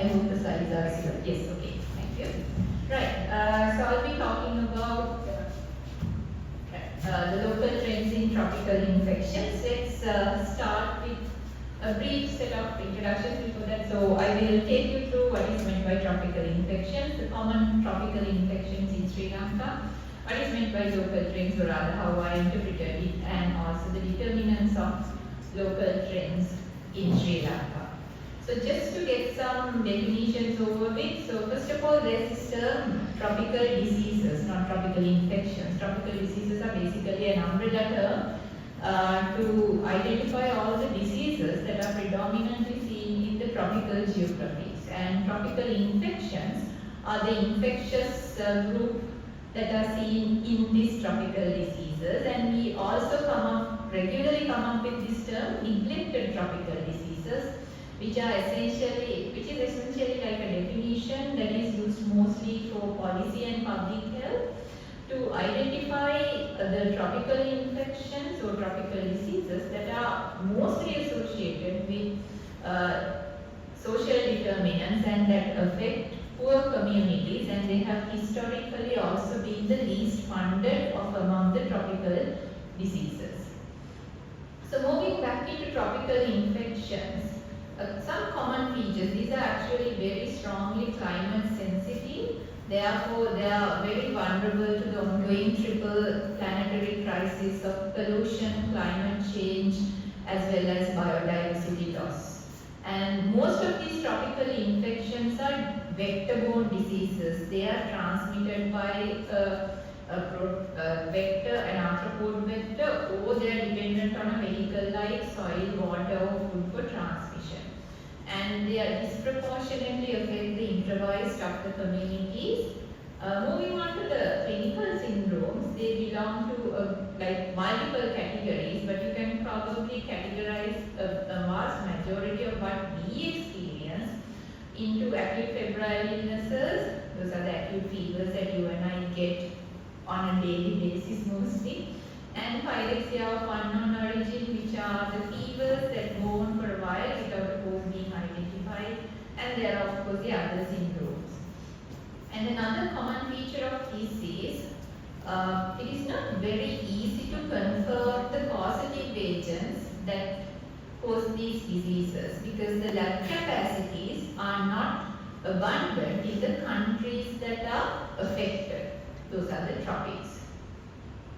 I hope the slides are visible. Yes, okay, thank you. Right, so I'll be talking about the local trends in tropical infections. Let's start with a brief set of introductions before that. So I will take you through what is meant by tropical infections, the common tropical infections in Sri Lanka, what is meant by local trends, or rather how I interpreted it, and also the determinants of local trends in Sri Lanka. So just to get some definitions over it, so first of all there's this term tropical diseases, not tropical infections. Tropical diseases are basically an umbrella term to identify all the diseases that are predominantly seen in the tropical geographies. And tropical infections are the infectious group that are seen in these tropical diseases, and we also regularly come up with this term neglected tropical diseases, which is essentially like a definition that is used mostly for policy and public health to identify the tropical infections or tropical diseases that are mostly associated with social determinants and that affect poor communities, and they have historically also been the least funded of among the tropical diseases. So moving back into tropical infections, some common features. These are actually very strongly climate sensitive. Therefore, they are very vulnerable to the ongoing triple planetary crisis of pollution, climate change, as well as biodiversity loss. And most of these tropical infections are vector-borne diseases. They are transmitted by a vector, an arthropod vector, or they are dependent on a vehicle like soil, water, or food for transmission. And they are disproportionately affect the improvised of the communities. Moving on to the clinical syndromes, they belong to like multiple categories, but you can probably categorize a vast majority of what we experience into acute febrile illnesses. Those are the acute fevers that you and I get on a daily basis mostly. And pyrexia of unknown origin, which are the fevers that go on for a while without a cause being identified. And there are of course the other syndromes. And another common feature of this is it is not very easy to confirm the causative agents that cause these diseases, because the lab capacities are not abundant in the countries that are affected. Those are the tropics.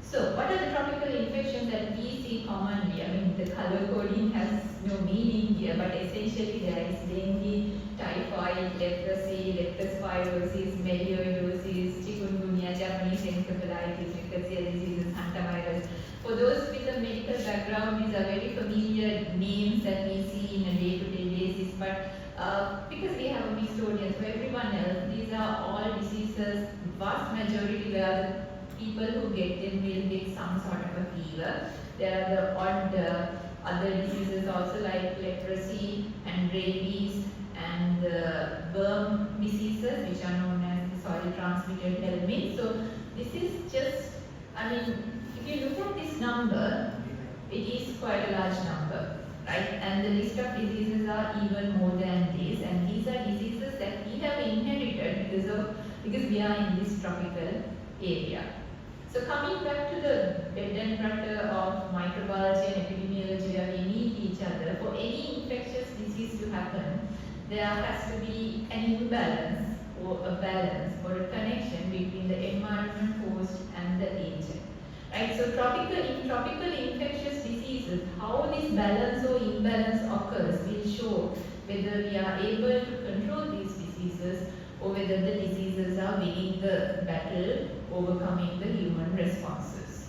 So, what are the tropical infections that we see commonly? I mean, the color coding has no meaning here, but essentially there is dengue, typhoid, leprosy, leptospirosis, melioidosis, chikungunya, Japanese encephalitis, rickettsia diseases, hantavirus. For those with a medical background, these are very familiar names that we see in a day-to-day basis, but because we have a mixed audience, for everyone else, these are all diseases, vast majority where people who get them will get some sort of a fever. There are the odd other diseases also like leprosy and rabies and worm diseases, which are known as the soil transmitted helminths. So this is just, I mean, if you look at this number, it is quite a large number, right? And the list of diseases are even more than this, and these are diseases that we have inherited because we are in this tropical area. So coming back to the bread and butter of microbiology and epidemiology where we meet each other, for any infectious disease to happen, there has to be an imbalance or a balance or a connection between the environment host and the agent. Right? So in tropical infectious diseases, how this balance or imbalance occurs will show whether we are able to control these diseases or whether the diseases are winning the battle, overcoming the human responses.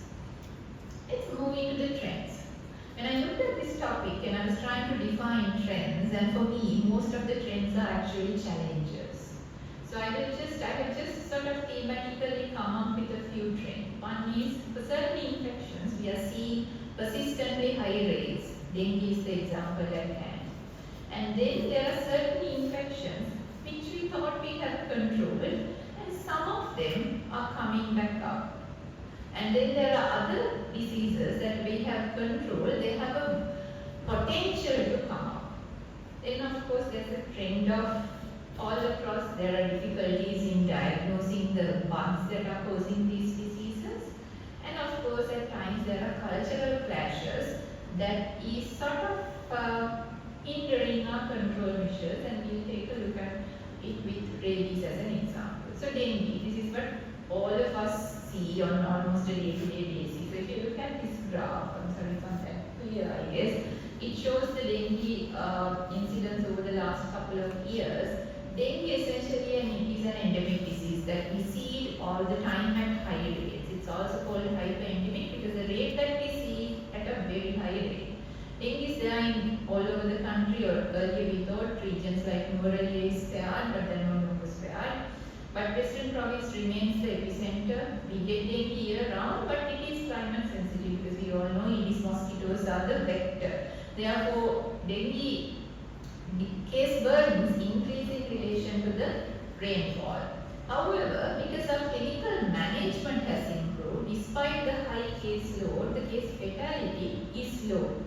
Let's move into the trends. When I looked at this topic and I was trying to define trends, and for me, most of the trends are actually challenges. So I have just sort of thematically come up with a few trends. One is, for certain infections, we are seeing persistently high rates. Dengue is the example at hand. And then there are certain infections which we thought we had controlled, and some of them are coming back up. And then there are other diseases that we have controlled, they have a potential to come up. Then of course there's a trend of all across there are difficulties in diagnosing the bugs that are causing these diseases. And of course, at times there are cultural clashes that is sort of hindering our control measures, and we'll take a look at it with rabies as an example. So dengue, this is what all of us see on almost a day-to-day basis. So if you look at this graph, I'm sorry if I'm that clear, I guess, it shows the dengue incidence over the last couple of years. Dengue essentially is an endemic disease that we see it all the time at high rates. It's also called hyperendemic because the rate that we see at a very high rate. Dengue is there in all over the country, or earlier we thought regions like Morali is spared, but then no was spared. But Western province remains the epicenter. We get dengue year round, but it is climate sensitive because we all know Aedes mosquitoes are the vector. Therefore, dengue case burdens increase in relation to the rainfall. However, because our chemical management has improved, despite the high case load, the case fatality is low.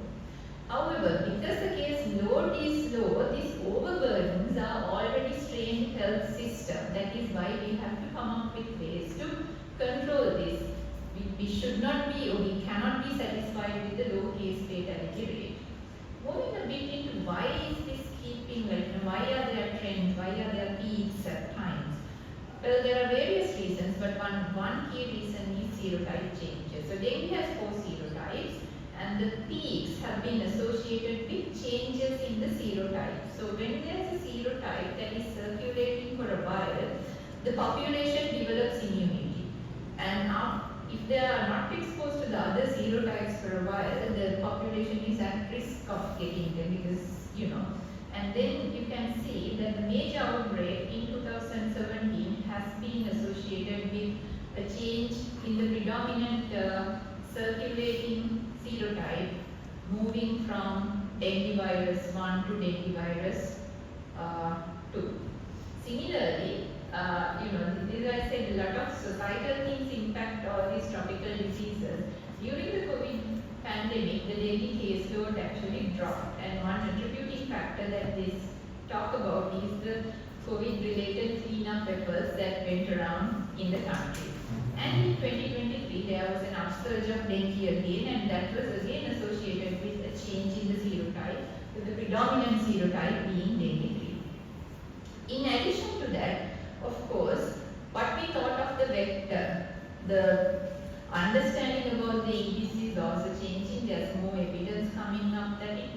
However, because the case load is low, these overburdens are already strained health system. That is why we have to come up with ways to control this. We should not be, or we cannot be satisfied with the low case fatality rate. Moving a bit into why is this keeping, why are there trends, why are there peaks at times? Well, there are various reasons, but one key reason is serotype changes. So dengue has 4 serotypes, and the peaks have been associated with changes in the serotype. So when there is a serotype that is circulating for a while, the population develops immunity. And if they are not exposed to the other serotypes for a while, the population is at risk of getting them because, And then you can see that the major outbreak in 2017 has been associated with a change in the predominant circulating serotype, moving from dengue virus 1 to dengue virus 2. Similarly, as I said, a lot of societal things impact all these tropical diseases. During the COVID pandemic, the dengue case load actually dropped, and one contributing factor that this talk about is the COVID-related cleanup efforts that went around in the country. And in 2023, there was an upsurge of dengue again, and that was again associated with a change in the serotype, with the predominant serotype being dengue 3. In addition to that, of course, what we thought of the vector, the understanding about the Aedes is also changing. There's more evidence coming up that it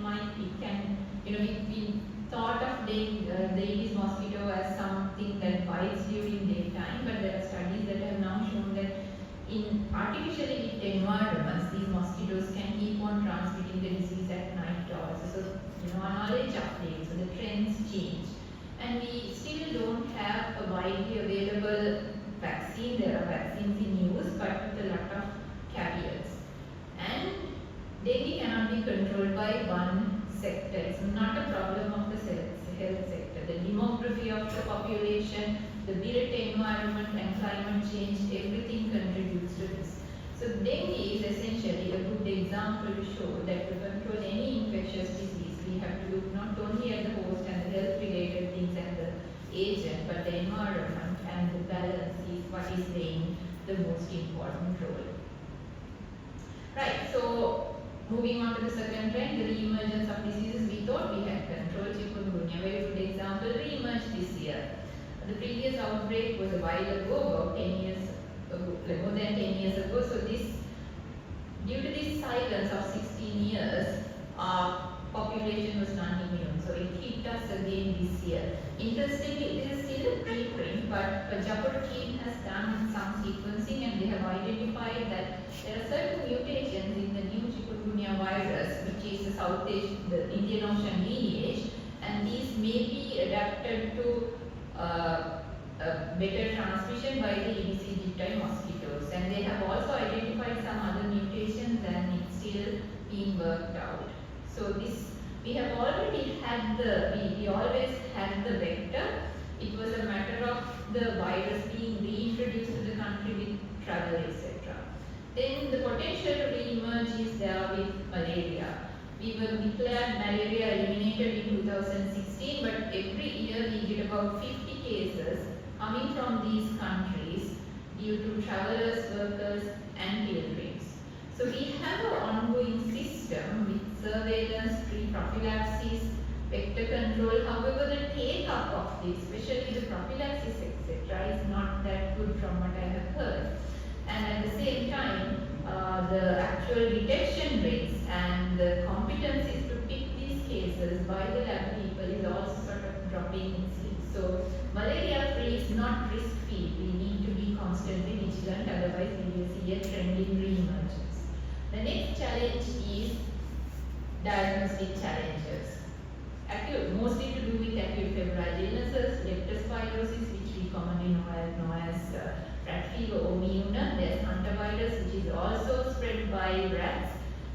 can, we thought of the Aedes mosquito as something that bites during daytime, but there are studies that have now shown that in artificially lit environments, these mosquitoes can keep on transmitting the disease at night also. So, our knowledge updates, so the trends change. And we still don't have a widely available vaccine. There are vaccines in use, but with a lot of caveats. And dengue cannot be controlled by one sector. It's not a problem of the health sector. The demography of the population, the built environment and climate change, everything contributes to this. So dengue is essentially a good example to show that to control any infectious disease, we have to look not only at the host and the health related things and the agent, but the environment and the balance is what is playing the most important role. Right, so moving on to the second trend, the re-emergence of diseases we thought we had controlled. Chikungunya, very good example, re-emerged this year. The previous outbreak was a while ago, about 10 years ago, more than 10 years ago. So due to this silence of 16 years, our population was non-immune. So it hit us again this year. Interestingly, this is still a preprint, but Japur team has done some sequencing and they have identified that there are certain mutations in the new chikungunya virus, which is the Indian Ocean lineage, and these may be adapted to better transmission by the Aedes aegypti mosquitoes. And they have also identified some other mutations, and it's still being worked out. So we have already had we always had the vector. It was a matter of the virus being reintroduced to the country with travel, etc. Then the potential to re-emerge is there with malaria. We were declared malaria eliminated in 2016. seen, but every year we get about 50 cases coming from these countries due to travelers, workers and pilgrims. So we have an ongoing system with surveillance, pre-prophylaxis, vector control. However, the take-up of this, especially the prophylaxis etc., is not that good from what I have heard. And at the same time, the actual detection rates and the competencies to pick these cases by the lab people is also sort of dropping in sleep. So malaria free is not risk free. We need to be constantly vigilant, otherwise we will see a trend in re-emergence. The next challenge is diagnostic challenges. Acute, mostly to do with acute febrile illnesses, leptospirosis, which we commonly know as rat fever or Meuna. There's hantavirus, which is also spread by rats,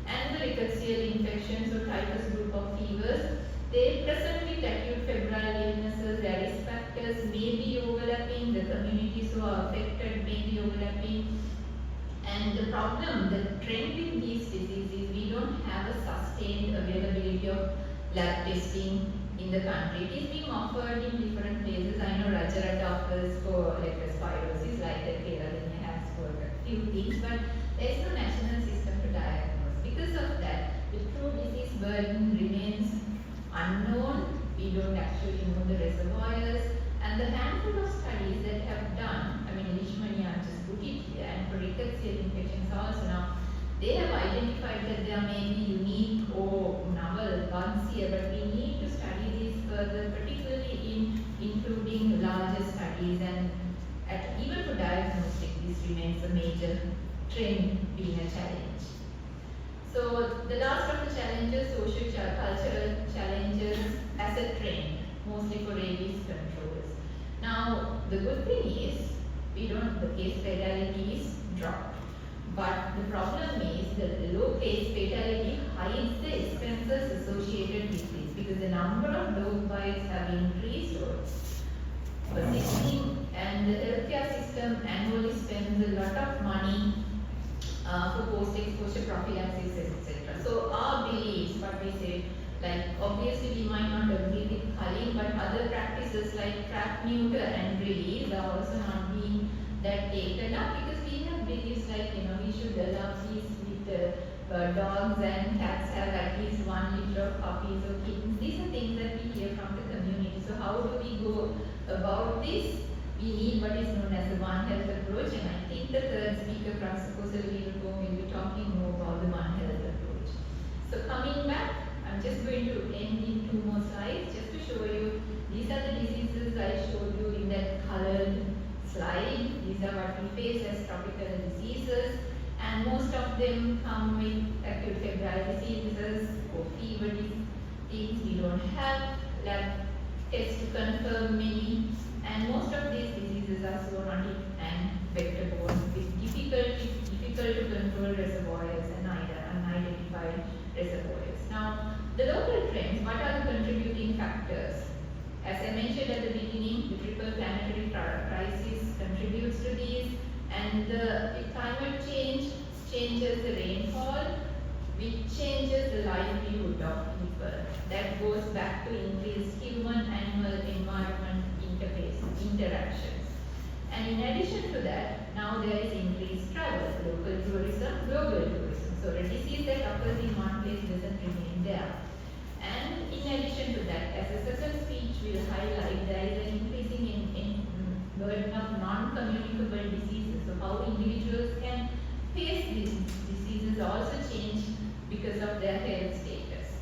and the rickettsial infections or typhus group of fevers. They present with acute febrile illnesses. Their risk factors may be overlapping. The communities who are affected may be overlapping. And the problem, the trend with these diseases, we don't have a sustained availability of lab testing in the country. It is being offered in different places. I know Rajarata offers for leptospirosis, like that Kerala has for a few things, but there is no national system to diagnose. Because of that, the true disease burden remains unknown. We don't actually know the reservoirs, and the handful of studies that have done, I mean Leishmania just put it here, and for rickettsial infections also now, they have identified that there may be unique or novel bugs here, but we need to study these further, particularly in including larger studies, and even for diagnostic, this remains a major trend being a challenge. So the last of the challenges, socio-cultural challenges as a trend, mostly for rabies controls. Now the good thing is, the case fatality is dropped. But the problem is that the low case fatality hides the expenses associated with this, because the number of dog bites have increased or persisting, and the healthcare system annually spends a lot of money for post-exposure prophylaxis, etc. So our beliefs, what we say, like obviously we might not agree with culling, but other practices like trap, neuter and release are also not being that taken up, because we have beliefs like, we should allow these with dogs and cats have at least 1 liter of puppies or kittens. These are things that we hear from the community. So how do we go about this? We need what is known as the One Health approach, and I think the third speaker, Professor will be talking more about the One Health approach. So coming back, I'm just going to end in 2 more slides just to show you, these are the diseases I showed you in that colored slide. These are what we face as tropical diseases, and most of them come with acute febrile diseases or fever things. We don't have lab tests to confirm many, and most of these diseases are zoonotic and vector-borne with difficult to control reservoirs and unidentified reservoirs. Now, the local trends, what are the contributing factors? As I mentioned at the beginning, the triple planetary crisis contributes to these, and the climate change changes the rainfall, which changes the livelihood of people. That goes back to increased human-animal environment interactions. And in addition to that, now there is increased travel, local tourism, global tourism. So a disease that occurs in one place doesn't remain there. And in addition to that, as a second speech will highlight, there is an increasing in burden of non-communicable diseases. So how individuals can face these diseases also change because of their health status.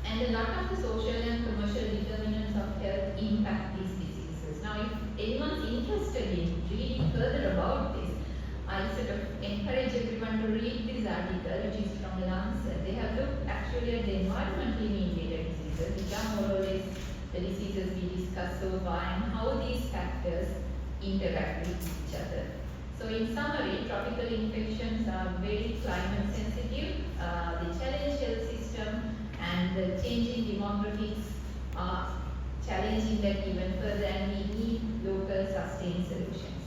And a lot of the social and commercial determinants of health impact these diseases. Now, if anyone's interested in reading further about this, I sort of encourage everyone to read this article, which is from Lancet. They have looked actually at the environmentally mediated diseases, which are more or less the diseases we discussed so far, and how these factors interact with each other. So in summary, tropical infections are very climate sensitive. The challenge health system and the changing demographics are challenging that even further, and we need local sustained solutions.